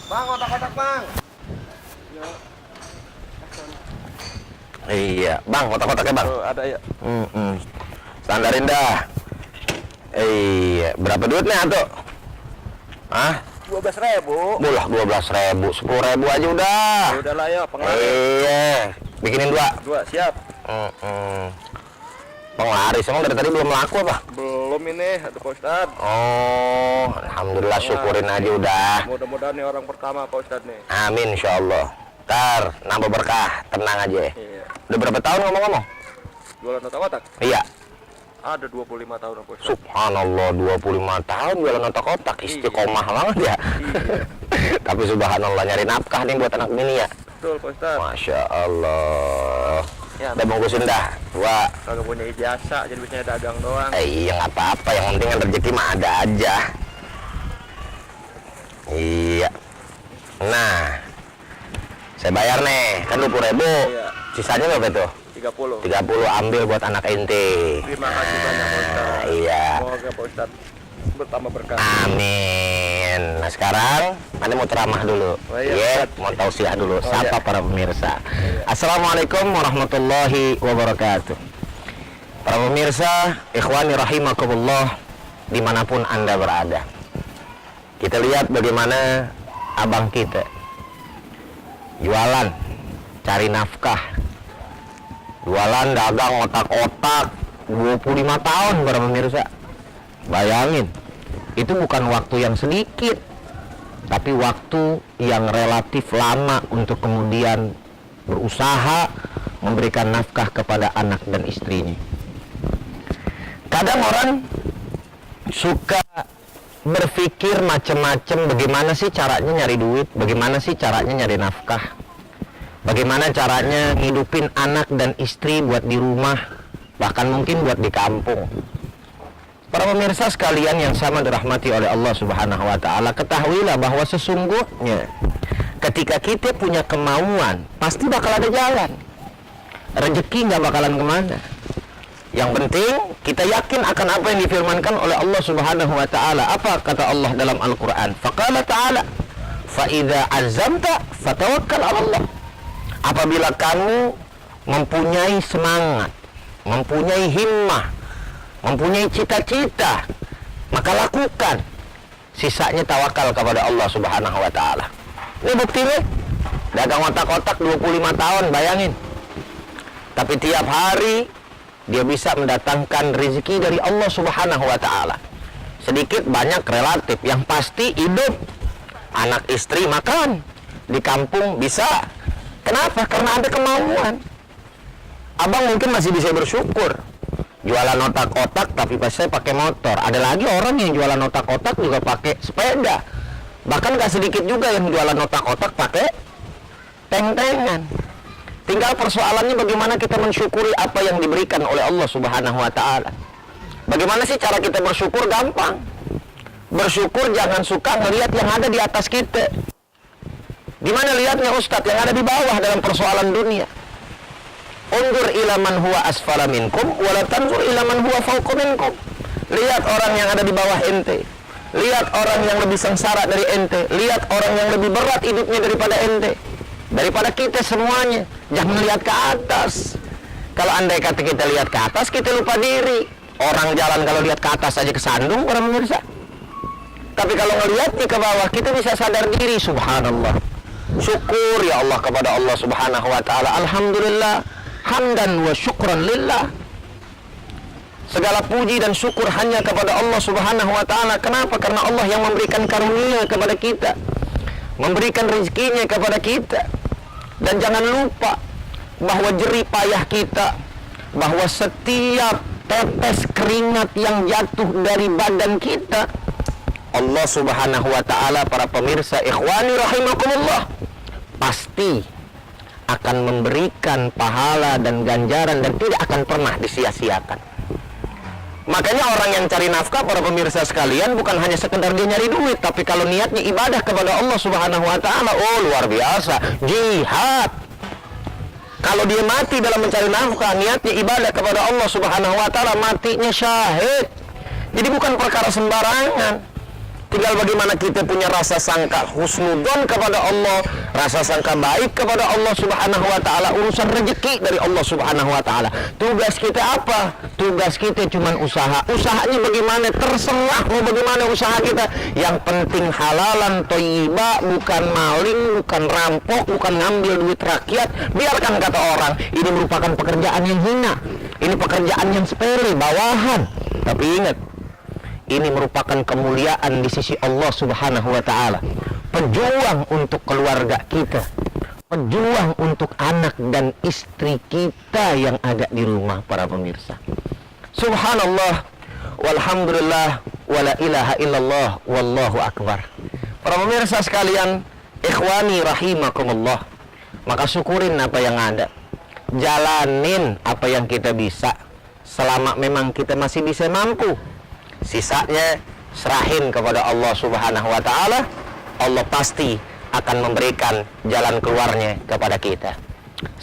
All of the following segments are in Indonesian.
Bang, otak-otak bang. Iya, bang, kotak-kotaknya bang. Oh, ada ya. Standarin dah. Iya, berapa duitnya tuh? Hah? 12.000. Bulah 12.000, 10.000 aja udah. Ya udahlah ya, penglaris. Iya, bikinin dua. Dua, siap. Penglaris, emang dari tadi belum laku apa? Belum ini, ada Pak Ustadz. Oh, alhamdulillah, syukurin aja udah. Mudah-mudahan nih orang pertama Pak Ustadz nih. Amin, insyaallah. Ntar nambah berkah, tenang aja. Iya. Udah berapa tahun ngomong-ngomong? Jualan otak-otak? Iya. Ada 25 tahun Pak Ustadz. Subhanallah, 25 tahun jualan otak-otak, istiqomah banget ya. Iya. Tapi subhanallah, nyari nafkah nih buat anak bini ya. Betul Pak Ustadz. Masya Allah. Ya, Udah bungkusin dah, dua. kagak punya ijazah, jadi biasanya dagang doang. Iya nggak apa-apa, yang penting kan rezeki mah ada aja. Iya. Nah, saya bayar nih, kan 20.000. Iya. Sisanya berapa tuh? 30. 30 ambil buat anak ente. Terima kasih banyak Pak Ustadz. Iya. Semoga Pak Ustadz bertambah berkah. Amin. Nah sekarang, Anda mau ceramah dulu. Oh, iya, Ustaz. Mau tausiah dulu. Sapa iya. para pemirsa. Assalamualaikum warahmatullahi wabarakatuh. Para pemirsa, ikhwani rahimakumullah, dimanapun Anda berada. Kita lihat bagaimana abang kita jualan, cari nafkah. Jualan, dagang, otak-otak 25 tahun para pemirsa. Bayangin, itu bukan waktu yang sedikit, tapi waktu yang relatif lama untuk kemudian berusaha memberikan nafkah kepada anak dan istrinya. Kadang orang suka berpikir macam-macam, bagaimana sih caranya nyari duit, bagaimana sih caranya nyari nafkah, bagaimana caranya ngidupin anak dan istri buat di rumah, bahkan mungkin buat di kampung. Para pemirsa sekalian yang sama dirahmati oleh Allah Subhanahu wa Ta'ala, ketahuilah bahwa sesungguhnya ketika kita punya kemauan, pasti bakal ada jalan. Rezeki nggak bakalan kemana. Yang penting kita yakin akan apa yang difirmankan oleh Allah Subhanahu wa Ta'ala. Apa kata Allah dalam Al-Quran? Faqala ta'ala, fa'idha azamta fatawakkal 'ala Allah. Apabila kamu mempunyai semangat, mempunyai himmah, mempunyai cita-cita, maka lakukan. Sisanya tawakal kepada Allah Subhanahu wa Ta'ala. Ini buktinya, dagang otak-otak 25 tahun, bayangin. Tapi tiap hari dia bisa mendatangkan rezeki dari Allah Subhanahu wa Ta'ala. Sedikit banyak relatif, yang pasti hidup, anak istri makan, di kampung bisa. Kenapa? Karena ada kemauan. Abang mungkin masih bisa bersyukur jualan otak-otak tapi saya pakai motor. Ada lagi orang yang jualan otak-otak juga pakai sepeda. Bahkan gak sedikit juga yang jualan otak-otak pakai teng-tengan. Tinggal persoalannya bagaimana kita mensyukuri apa yang diberikan oleh Allah Subhanahu wa Ta'ala. Bagaimana sih cara kita bersyukur? Gampang. Bersyukur jangan suka ngelihat yang ada di atas kita. Gimana lihatnya Ustadz? Yang ada di bawah dalam persoalan dunia. Undur ila man huwa asfala minkum wala tanzur ila man huwa fawqa minkum. Lihat orang yang ada di bawah ente. Lihat orang yang lebih sengsara dari ente. Lihat orang yang lebih berat hidupnya daripada ente, daripada kita semuanya. Jangan lihat ke atas. Kalau andai kata kita lihat ke atas, kita lupa diri. Orang jalan kalau lihat ke atas aja kesandung, para pemirsa. Tapi kalau ngelihat ke bawah, kita bisa sadar diri. Subhanallah. Syukur ya Allah kepada Allah Subhanahu wa Ta'ala. Alhamdulillah, hamdan wa syukran lillah. Segala puji dan syukur hanya kepada Allah Subhanahu wa Ta'ala. Kenapa? Karena Allah yang memberikan karunia kepada kita, memberikan rezekinya kepada kita. Dan jangan lupa bahwa jerih payah kita, bahwa setiap tetes keringat yang jatuh dari badan kita, Allah Subhanahu wa Ta'ala, para pemirsa ikhwani rahimakumullah, pasti akan memberikan pahala dan ganjaran dan tidak akan pernah disia-siakan. Makanya orang yang cari nafkah, para pemirsa sekalian, bukan hanya sekedar dia nyari duit, tapi kalau niatnya ibadah kepada Allah Subhanahu wa Ta'ala, oh luar biasa, jihad. Kalau dia mati dalam mencari nafkah, niatnya ibadah kepada Allah Subhanahu wa Ta'ala, matinya syahid. Jadi bukan perkara sembarangan. Tinggal bagaimana kita punya rasa sangka husnudzon kepada Allah, rasa sangka baik kepada Allah Subhanahu wa taala, urusan rezeki dari Allah Subhanahu wa taala. Tugas kita apa? Tugas kita cuman usaha. Usahanya bagaimana? Terserah mau bagaimana usaha kita. Yang penting halalan thayyibah, bukan maling, bukan rampok, bukan ngambil duit rakyat. Biarkan kata orang, ini merupakan pekerjaan yang hina. Ini pekerjaan yang sepele, bawahan. Tapi ingat, ini merupakan kemuliaan di sisi Allah Subhanahu wa taala. Pejuang untuk keluarga kita, pejuang untuk anak dan istri kita yang ada di rumah, para pemirsa. Subhanallah, walhamdulillah, wala ilaha illallah, wallahu akbar. Para pemirsa sekalian, ikhwani rahimakumullah, maka syukurin apa yang ada, jalanin apa yang kita bisa, selama memang kita masih bisa mampu. Sisanya serahin kepada Allah Subhanahu wa taala. Allah pasti akan memberikan jalan keluarnya kepada kita.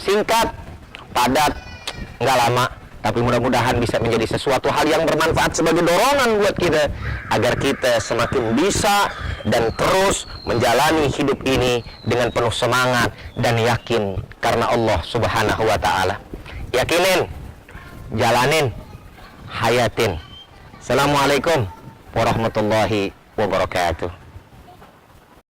Singkat, padat, nggak lama, tapi mudah-mudahan bisa menjadi sesuatu hal yang bermanfaat sebagai dorongan buat kita agar kita semakin bisa dan terus menjalani hidup ini dengan penuh semangat dan yakin karena Allah Subhanahu wa taala. Yakinin, jalanin, hayatin. Assalamualaikum warahmatullahi wabarakatuh.